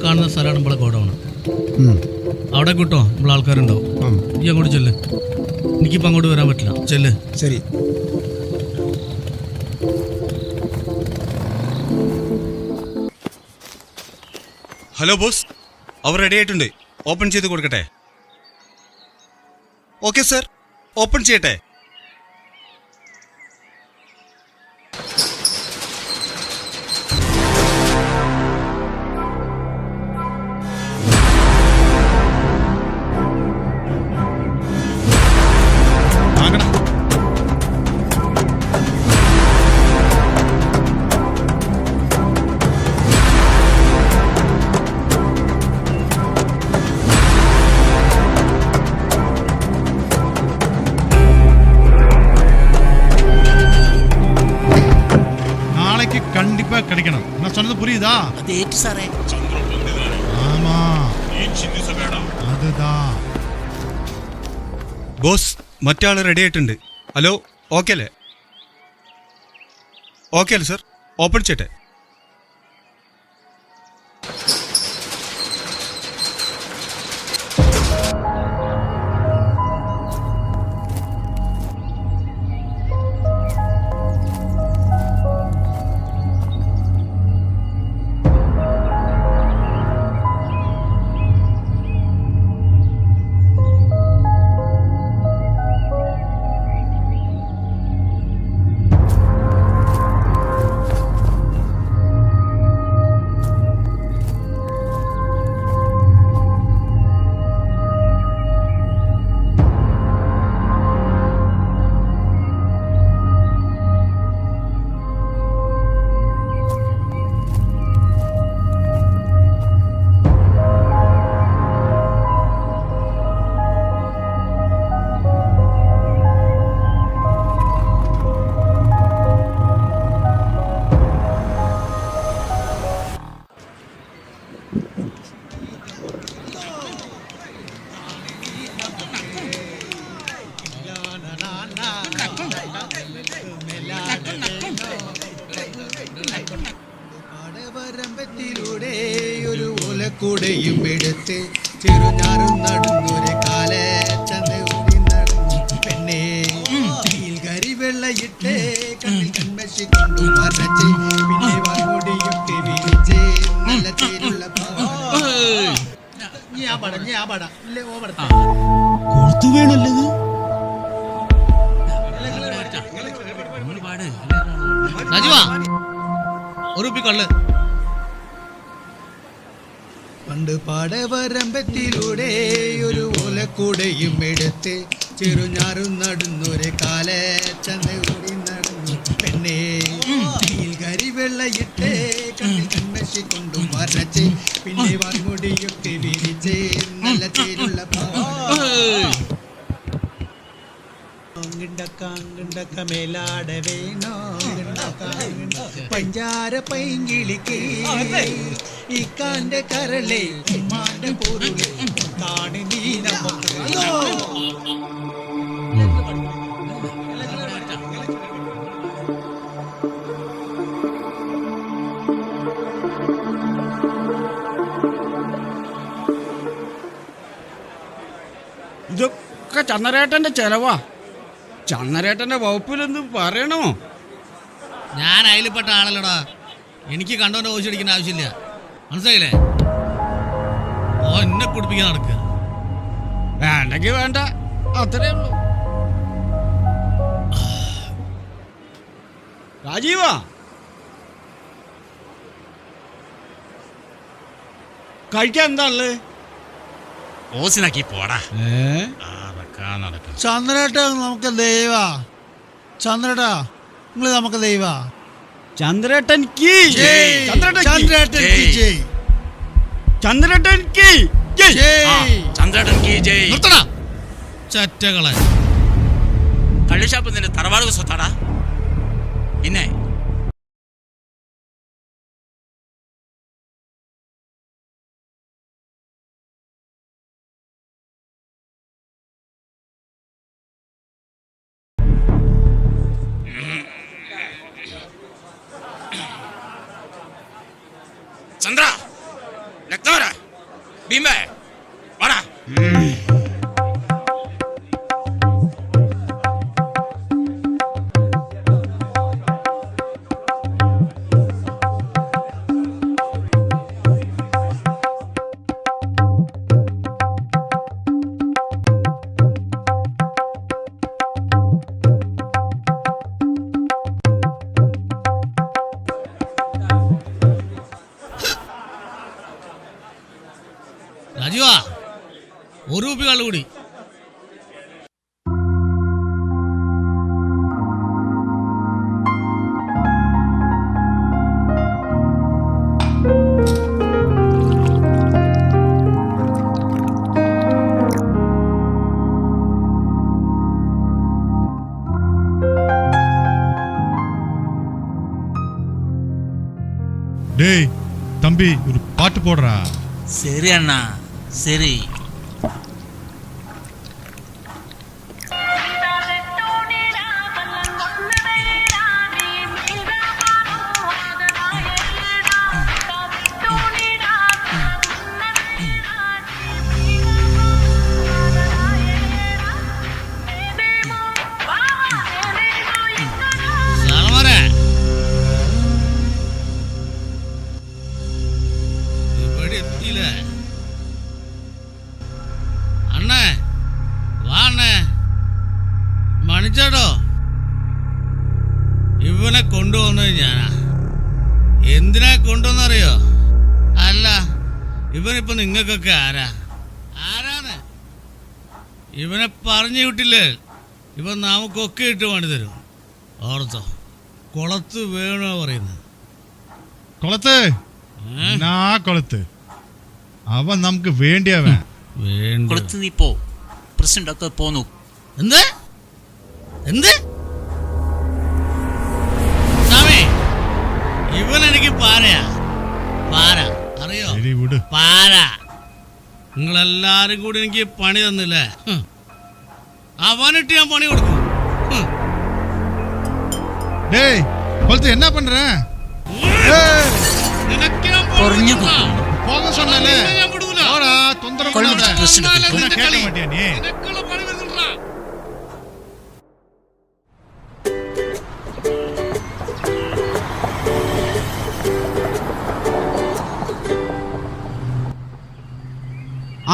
കാണുന്ന സ്ഥലമാണ് നമ്മളെ ഗോഡൗൺ. അവിടെ കിട്ടോ നമ്മളെ ആൾക്കാരുണ്ടാവും. ഈ അങ്ങോട്ട് ചെല്ല്. എനിക്കിപ്പോൾ അങ്ങോട്ട് വരാൻ പറ്റില്ല. ചെല്ല്. ശരി. ഹലോ ബോസ്, അവർ റെഡി ആയിട്ടുണ്ട്. ഓപ്പൺ ചെയ്ത് കൊടുക്കട്ടെ? ഓക്കെ സർ, ഓപ്പൺ ചെയ്യട്ടെ? கண்டிப்பா கிடைக்கணும். நான் சொன்னது புரியுதா? அது ஏற்று சாரே. ஆமா, அதுதான். ബോസ്, മറ്റാൾ റെഡി ആയിട്ടുണ്ട്. ഹലോ, ഓക്കെ അല്ലേ? ഓക്കെ അല്ലേ സർ? ഓപ്പൺ ചെയ്യട്ടെ? പാടവരമ്പത്തിലൂടെ ഒരു ഓലക്കൂടയും എടുത്ത് ചെറുഞാറും നടന്നൊരു കാലെ ചന്ത ഓടി നടന്നു പെണ്ണേ. കരിവെള്ളയിട്ട് കണ്ണിൽ കൺമശി കൊണ്ടു മറച്ച് പിന്നെ വാങ്ങോടിയൊക്കെ വിരിച്ച് നല്ല ചേരുള്ള കൊടുത്തു വേണല്ലത്. പണ്ട് പാടവരമ്പത്തിലൂടെ ഒരു ഓലക്കൂടയും എടുത്ത് ചെറുഞാറും നടന്നൊരു കാലെ ചന്ത ഓടി നടന്നു പെണ്ണേ. കരിവെള്ളയിട്ട് കണ്ണിൽ കൺമശി കൊണ്ടു മറച്ച് പിന്നെ വാങ്ങോടിയൊക്കെ വിരിച്ച് നല്ല ചേരുള്ള മേലാട വേണോ പഞ്ചാര പൈങ്കിളിക്ക് ഇക്കാന്റെ കരളെ മാന്റെ പൊരുളെ കാണി നീ നമുക്ക്. ഇതൊക്കെ ചന്ദ്രേട്ടന്റെ ചെലവാ. ചന്ദ്രേട്ടന്റെ വകുപ്പിലൊന്നും പറയണോ? ഞാൻ അതിൽപ്പെട്ട ആളല്ലടാ. എനിക്ക് കണ്ടോന്റെ ഓശി അടിക്കേണ്ട ആവശ്യമില്ല, മനസ്സിലായില്ലേ? ഓ എന്നെ കുടിപ്പിക്കാൻ നടക്കുക. വേണ്ടെങ്കിൽ വേണ്ട, അത്രേ ഉള്ളൂ. രാജീവാ, കഴിക്കാൻ എന്താ ഉള്ളത്? ഓസിനാക്കി പോടാ. ചന്ദ്രേട്ട നമുക്ക് ദൈവാ. ചന്ദ്രേട്ടാ നിങ്ങൾ നമുക്ക് ദൈവാ. ചന്ദ്രേട്ടൻ കീ, ചന്ദ്രേട്ടൻ കീ, ചന്ദ്രേട്ടൻ കീ, ചന്ദ്രേട്ടൻ കീ ജയ്. നിർത്തടാ ചറ്റകളെ. കള്ളിഷാപ്പ് നിന്റെ തറവാട് സ്വത്താടാ. പിന്നെ ചന്ദ്ര, രക്തവര ഭീമേ വാടാ. രാജീവാ, ഒരു കുപ്പി കള്ളു കൂടി. டேய் தம்பி ஒரு பாட்டு போடுறா. சரி அண்ணா சரி. സാറന്മാരെ, ഇവിടെ എത്തിയില്ലേ? അണ്ണേ വാ അണ്ണേ. മണിച്ചേട്ടോ, ഇവനെ കൊണ്ടുപോകുന്നത് ഞാനാ. എന്തിനാ കൊണ്ടുവന്നറിയോ? അല്ല, ഇവനിപ്പോ നിങ്ങൾക്കൊക്കെ ആരാണ്? ഇവനെ പറഞ്ഞു വിട്ടില്ലേ, ഇവൻ നമുക്കൊക്കെ ഇട്ട് പണി തരും. ഓർത്തോ, കുളത്ത് വേണോ പറയുന്നത്? കൊളത്ത് നാ കൊളത്ത് അവൻ നമുക്ക് വേണ്ടിയവൻ. വേണ്ട. കൊളുത്ത് നീ പോ, പ്രസിഡന്റ് ഒക്കെ പോന്നു. എന്ത് എന്ത് സ്വാമി, ഇവൻ എനിക്ക് പാരയാ. പാര അറിയോ? ശരി വിട്. പാര. നിങ്ങളെല്ലാരും കൂടി എനിക്ക് പണി തന്നില്ലേ? അവനിട്ട് ഞാൻ പണി കൊടുക്കും. டேய் கொளத்து என்ன பண்ற? നിനക്ക് ഞാൻ പണി കുറഞ്ഞു കൊടുക്കാം. போக சொன்னல. ഞാൻ വിടൂല. போடா தொந்தரவு கொள்ளுங்க, பண்ணாத. பிரசிடண்ட். என்ன கேட்க மாட்டியா நீ? നിനക്കുള്ള പണി വരുന്നുണ്ടാ.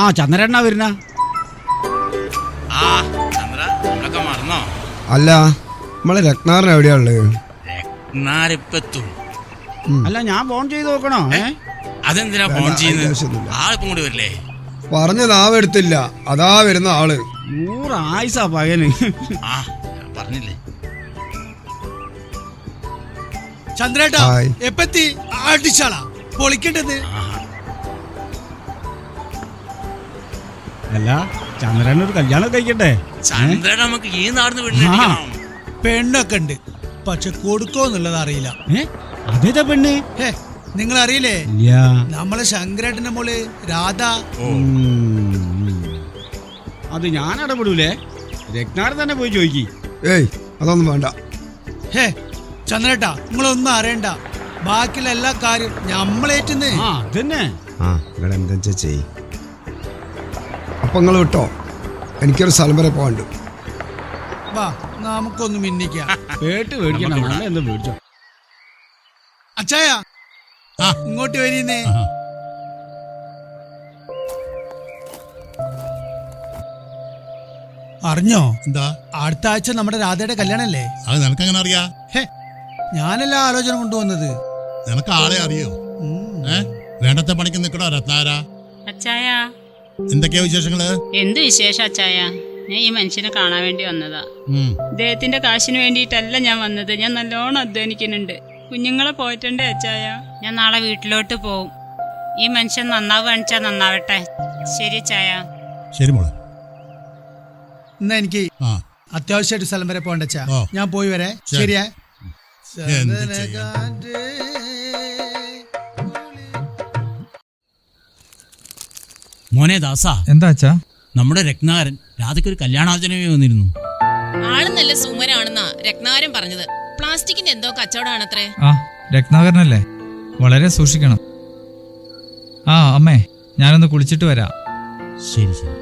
ആ ചന്ദ്രണ്ണ വരുന്ന. ആ ചന്ദ്ര, നമ്മളൊക്കെ മറന്നോ? അല്ല, നമ്മളെ രത്നാറിന് എവിടെയാ ഉള്ളത്? നാരിപ്പെത്തും. അല്ല ഞാൻ ഫോൺ ചെയ്ത് നോക്കണോ? അതെന്തിനാ ഫോൺ വേണ്ട, ചെയ്യുന്നത്? ആവശ്യമൊന്നുമില്ല. ആളിപ്പം കൂടി വരില്ലേ? പറഞ്ഞ നാവെടുത്തില്ല, അതാ വരുന്ന ആള്. 100 ആയുസാ പകന്. ആ ഞാൻ പറഞ്ഞില്ലേ. ചന്ദ്രേട്ടാ ഹായ്. എപ്പത്തി അടിച്ചാളാ പൊളിക്കേണ്ടത്. അല്ല ചന്ദ്രനൊരു കല്യാണം കഴിക്കട്ടെ. ചന്ദ്രൻ നമുക്ക് ഈ നാടിന്ന് വീട്ടിലിരിക്കണം. പെണ്ണൊക്കെ ഉണ്ട്, പക്ഷെ കൊടുക്കോന്നുള്ളത് അറിയില്ല. അതേതാ പെണ്ണ്? ഹേ, നിങ്ങൾ അറിയില്ലേ? ഇല്ല. നമ്മളെ ശങ്കരേട്ടന്റെ മോള് രാധ. അത് ഞാൻ ഇടപെടൂലേ, രത്നാർ തന്നെ പോയി ചോദിക്കി. ഏയ് അതൊന്നും വേണ്ട. ഹേ ചന്ദ്രേട്ടാ, നിങ്ങളൊന്നും അറിയണ്ട, ബാക്കിയുള്ള എല്ലാ കാര്യം ഞമ്മളേറ്റുന്ന്. ആ അതന്നെ. ആ നിങ്ങൾ എന്താ ചെയ്. അപ്പൊ നിങ്ങൾ വിട്ടോ, എനിക്കൊരു സ്ഥലം വരെ പോകണ്ട്. വാ നമുക്കൊന്ന് മിന്നിക്കാം. പേട്ട് മേടിക്കണ്ട, നല്ല എന്താ മേടിച്ചോ. അച്ചായ ഇങ്ങോട്ട് വരീന്നേ. അറിഞ്ഞോ? എന്താ? അടുത്ത ആഴ്ച നമ്മുടെ രാധയുടെ കല്യാണല്ലേ? അത് നിനക്കെങ്ങനെ അറിയാ? ഹേ, ഞാനല്ല ആലോചന കൊണ്ടുവന്നത്. നിനക്ക് ആളെ അറിയോ? വേണ്ടത്തെ പണിക്ക് നിൽക്കണോ രത്നാര? അച്ചായ, എന്തൊക്കെയാ വിശേഷങ്ങള്? എന്ത് വിശേഷം അച്ചായ? ഞാൻ ഈ മനുഷ്യനെ കാണാൻ വേണ്ടി വന്നതാ. ഇദ്ദേഹത്തിന്റെ കാശിന് വേണ്ടിയിട്ടല്ല ഞാൻ വന്നത്. ഞാൻ നല്ലോണം അധ്വാനിക്കുന്നുണ്ട്. കുഞ്ഞുങ്ങളെ പോയിട്ടുണ്ട് അച്ചായ. ഞാൻ നാളെ വീട്ടിലോട്ട് പോവും. ഈ മനുഷ്യൻ നന്നാവുകയാണെച്ചാ നന്നാവട്ടെ. ശരി അച്ചായ. ശരി മോളെ. എന്നാ എനിക്ക് ആ അത്യാവശ്യമായിട്ട് സ്ഥലം വരെ പോകണ്ടച്ചാ. ഓ. ഞാൻ പോയി വരെ. ശരി. ശരിയാ. എന്ത് ചെയ്യാൻ? മോനെ ദാസാ, എന്താ അച്ഛാ? നമ്മുടെ രത്നാകരൻ രാധയ്ക്കൊരു കല്യാണാലോചനയെ വന്നിരുന്നു. ആള് നല്ല സുമരാണെന്നാ രത്നാകരൻ പറഞ്ഞത്. പ്ലാസ്റ്റിക്കിന്റെ എന്തോ കച്ചവടമാണത്രേ. ആ രത്നാകരനല്ലേ, വളരെ സൂക്ഷിക്കണം. ആ അമ്മേ, ഞാനൊന്ന് കുളിച്ചിട്ട് വരാം. ശരി ശരി.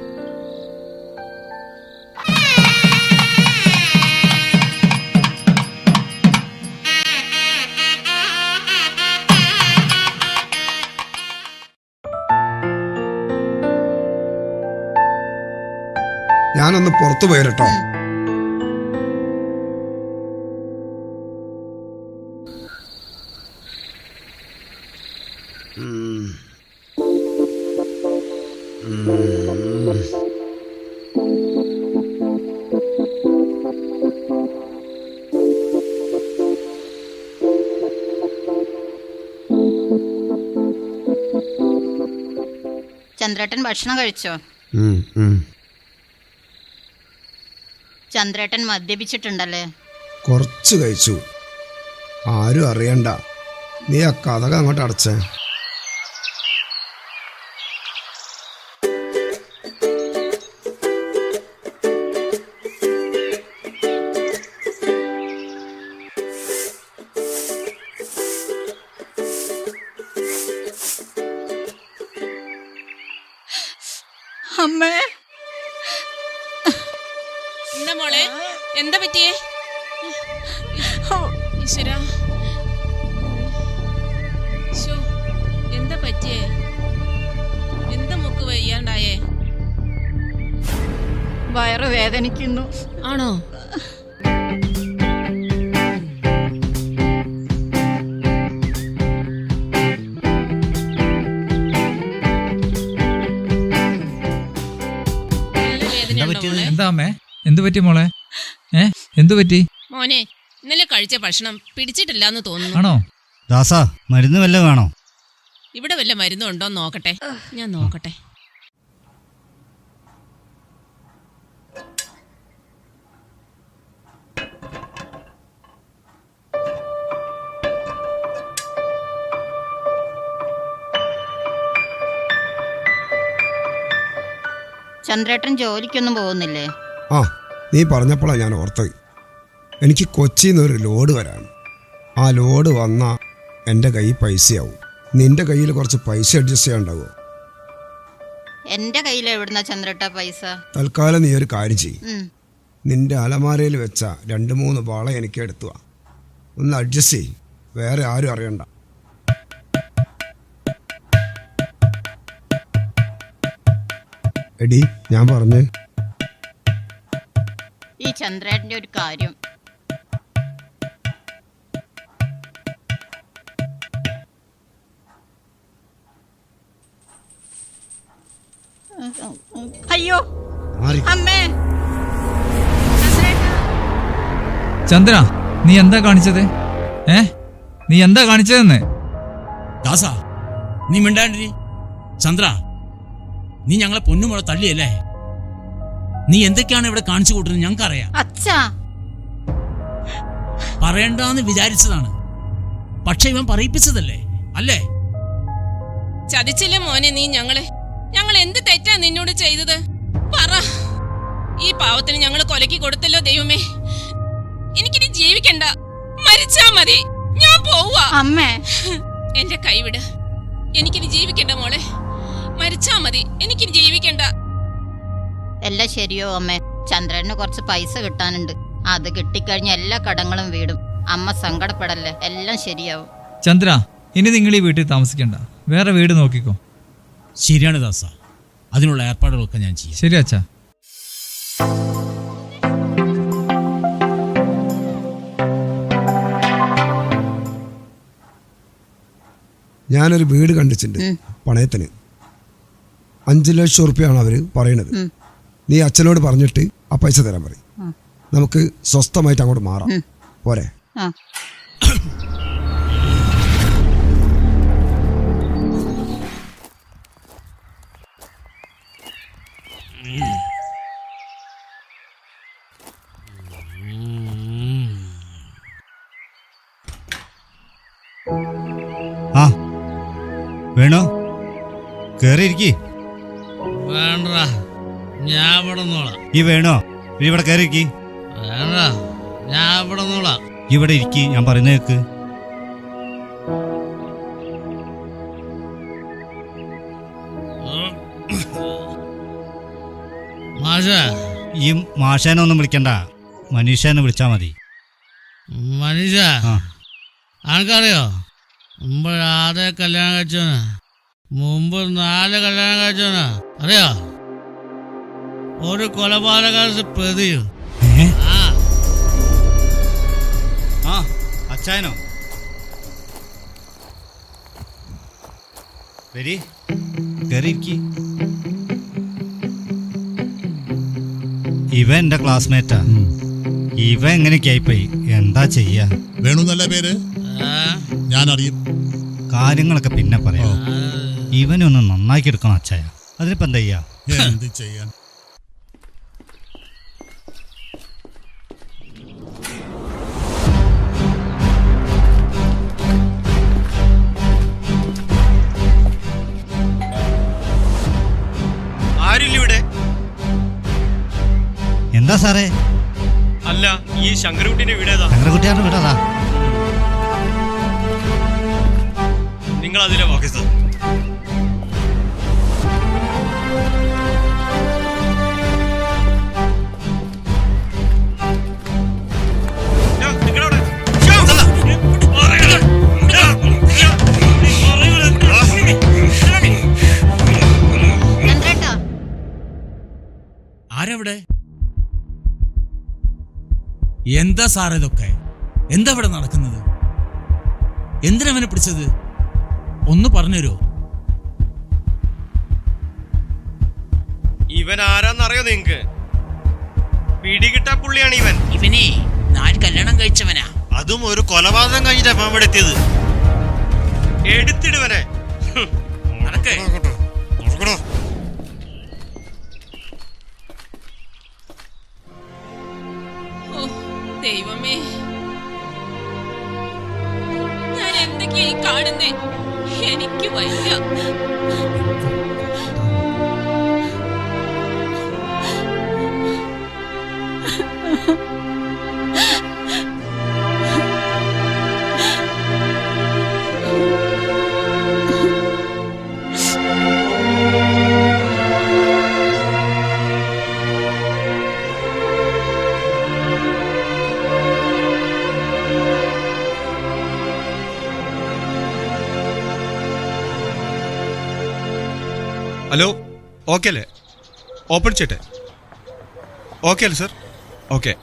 ഞാനൊന്ന് പുറത്തു പോയിട്ടോ. ചന്ദ്രേട്ടൻ ഭക്ഷണം കഴിച്ചോ? ചന്ദ്രേട്ടൻ മദ്യപിച്ചിട്ടുണ്ടല്ലേ? കുറച്ച് കഴിച്ചു. ആരും അറിയണ്ട. നീ ആ കഥക അങ്ങോട്ട് അടച്ചേ. അമ്മേ, എന്താ മോളെ, എന്താ പറ്റിയേ? ഈശ്വരാ, എന്താ പറ്റിയേ? എന്താ മുക്ക് വയ്യാണ്ടായേ? വയറ് വേദനിക്കുന്നു. ആണോ? എന്താ അമ്മേ, എന്തു പറ്റി മോളെ? എന്തു പറ്റി മോനെ? ഇന്നലെ കഴിച്ച ഭക്ഷണം പിടിച്ചിട്ടില്ലാന്ന് തോന്നുന്നു. ആണോ? ദാസാ, മരുന്ന് വല്ലതും വേണോ? ഇവിടെ വല്ല മരുന്നും ഉണ്ടോ നോക്കട്ടെ, ഞാൻ നോക്കട്ടെ. ചന്ദ്രേട്ടൻ ജോലിക്കൊന്നും പോകുന്നില്ലേ? ആ, നീ പറഞ്ഞപ്പോഴാണ് ഞാൻ ഓർത്തത്. എനിക്ക് കൊച്ചിയിൽ നിന്ന് ഒരു ലോഡ് വരാണ്. ആ ലോഡ് വന്നാൽ എൻ്റെ കയ്യിൽ പൈസയാവും. നിന്റെ കയ്യിൽ കുറച്ച് പൈസ അഡ്ജസ്റ്റ് ചെയ്യാണ്ടാവോ? എന്റെ കയ്യിൽ എവിടുന്ന ചന്ദ്രേട്ട പൈസ? തൽക്കാലം നീ ഒരു കാര്യം ചെയ്യും. നിന്റെ അലമാരയിൽ വെച്ച 2-3 വള എനിക്ക് എടുത്തുവാ. ഒന്ന് അഡ്ജസ്റ്റ് ചെയ്യും. വേറെ ആരും അറിയണ്ട. എടി, ഞാൻ പറഞ്ഞു. ഈ ചന്ദ്രേട്ടന്റെ ഒരു കാര്യം. അയ്യോ അമ്മേ. ചന്ദ്ര, നീ എന്താ കാണിച്ചത്? നീ എന്താ കാണിച്ചതെന്ന്? ദാസാ, നീ മിണ്ടാണ്ടി. ചന്ദ്ര, നീ ഞങ്ങളെ പൊന്നുമുള തള്ളിയല്ലേ? നീ എന്തൊക്കെയാണ് ഇവിടെ കാണിച്ചു കൂട്ടുന്നത് ഞങ്ങൾക്കറിയാം. അച്ഛാ, പറയണ്ടെന്ന് വിചാരിച്ചതാണ്, പക്ഷെ ഇവൻ പറയിപ്പിച്ചതല്ലേ അല്ലേ? ചതിച്ചില്ലേ മോനെ നീ ഞങ്ങളെ? ഞങ്ങൾ എന്ത് തെറ്റാ നിന്നോട് ചെയ്തത്? പറ. ഈ പാവത്തിന് ഞങ്ങൾ കൊലക്കി കൊടുത്തല്ലോ ദൈവമേ. എനിക്കിനി ജീവിക്കണ്ട, മരിച്ചാ മതി. ഞാൻ പോവാ. അമ്മേ, എന്റെ കൈവിട്. എനിക്കിനി ജീവിക്കണ്ട മോളെ, മരിച്ചാ മതി. എനിക്കിനി ജീവിക്കണ്ട. എല്ലാം ശരിയോ അമ്മേ? ചന്ദ്രന് കുറച്ച് പൈസ കിട്ടാനുണ്ട്. അത് കിട്ടിക്കഴിഞ്ഞ എല്ലാ കടങ്ങളും വീടും. അമ്മ സങ്കടപ്പെടല്ലേ, എല്ലാം ശരിയാവും. ചന്ദ്ര, ഇനി നിങ്ങൾ ഈ വീട്ടിൽ താമസിക്കണ്ട, വേറെ വീട് നോക്കിക്കോ. ശരിയാണ് ദാസ, അതിനുള്ള ഏർപ്പാടുകളൊക്കെ ഞാൻ ചെയ്യാം. ശരി അച്ഛാ. ഞാനൊരു വീട് കണ്ടിട്ടുണ്ട് പണയത്തിന്. 5 ലക്ഷം ഉറുപ്പ്യാണ് അവർ പറയണത്. നീ അച്ഛനോട് പറഞ്ഞിട്ട് ആ പൈസ തരാൻ പറയും. നമുക്ക് സ്വസ്ഥമായിട്ട് അങ്ങോട്ട് മാറാം. പോരെ? ആ വേണോ? കേറിയിരിക്കി. വേണ്ട, ഞാൻ ഇവിടെ നിന്നോളാം. ഈ വേണോ? ഇവിടെ കയറിയിരിക്കി. വേണ്ട, ഞാൻ ഇവിടെ നിന്നോളാം. ഇവിടെ ഇരിക്കി, ഞാൻ പറയുന്ന കേക്ക്. ഓ ഈ മാഷേനെ ഒന്നും വിളിക്കണ്ട, മനീഷേനെ വിളിച്ചാ മതി. മനീഷ, ആൾക്കറിയോ മുമ്പ് രാധെ കല്യാണം കഴിച്ചവനാ, മുമ്പ് 4 കല്യാണം കഴിച്ചവനാ, അറിയോ? ഒരു കൊലപാതക പ്രതിയും. ആ അച്ചായനോ? വരി, കയറിയിരിക്കി. ഇവ എന്റെ ക്ലാസ്മേറ്റാ. ഇവ എങ്ങനെയൊക്കെ ആയിപ്പോയി, എന്താ ചെയ്യാ? വേണു നല്ല പേര്, ഞാൻ അറിയും. കാര്യങ്ങളൊക്കെ പിന്നെ പറയാം. ഇവനൊന്ന് നന്നാക്കി എടുക്കണം അച്ചായ. അതിനിപ്പോ എന്താ ചെയ്യാ? എന്ത് ചെയ്യാൻ? ആരില്ല ഇവിടെ? എന്താ സാറേ? അല്ല, ഈ ശങ്കരകുട്ടിന്റെ വീടേതാ? ശങ്കരകുട്ടിയാരുടെ വീടതാ. നിങ്ങൾ അതിലെ വാ. ആരവിടെ? എന്താ സാറേ ഇതൊക്കെ? എന്താ ഇവിടെ നടക്കുന്നത്? എന്തിനവനെ പിടിച്ചത്? ഒന്ന് പറഞ്ഞുതരോ? ഇവൻ ആരാന്നറിയോ നിങ്ങക്ക്? പിടികിട്ടാ പുള്ളിയാണ് ഇവൻ. ഇവനെ 4 കല്യാണം കഴിച്ചവനാ. അതും ഒരു കൊലപാതകം കഴിഞ്ഞിട്ടാ ഇവൻ ഇവിടെ എത്തിയത്. എടുത്തിടുവനെ. നടക്കേ. ഓ ദൈവമേ, ഞാൻ എന്തൊക്കെയായി കാണുന്നേ? എനിക്ക് വയ്യ. ഹലോ, ഓക്കെ അല്ലേ? ഓപ്പൺ ചെയ്യട്ടെ? ഓക്കെ അല്ലേ സർ? ഓക്കെ.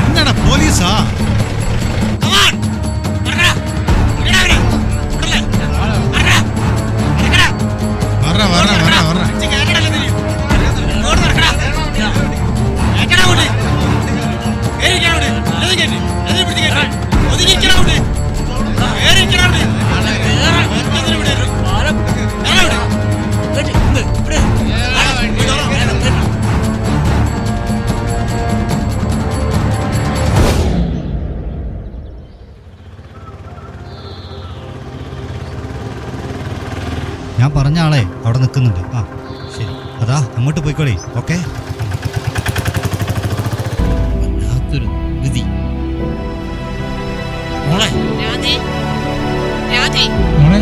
என்னடா போலீஸா? ഞാൻ പറഞ്ഞ ആളെ അവിടെ നിൽക്കുന്നുണ്ട്. ആ ശരി, അതാ അങ്ങോട്ട് പോയിക്കോളി. ഓക്കെ. വല്ലാത്തൊരു വിധി. മോളെ രാധേ, രാധേ. മോളെ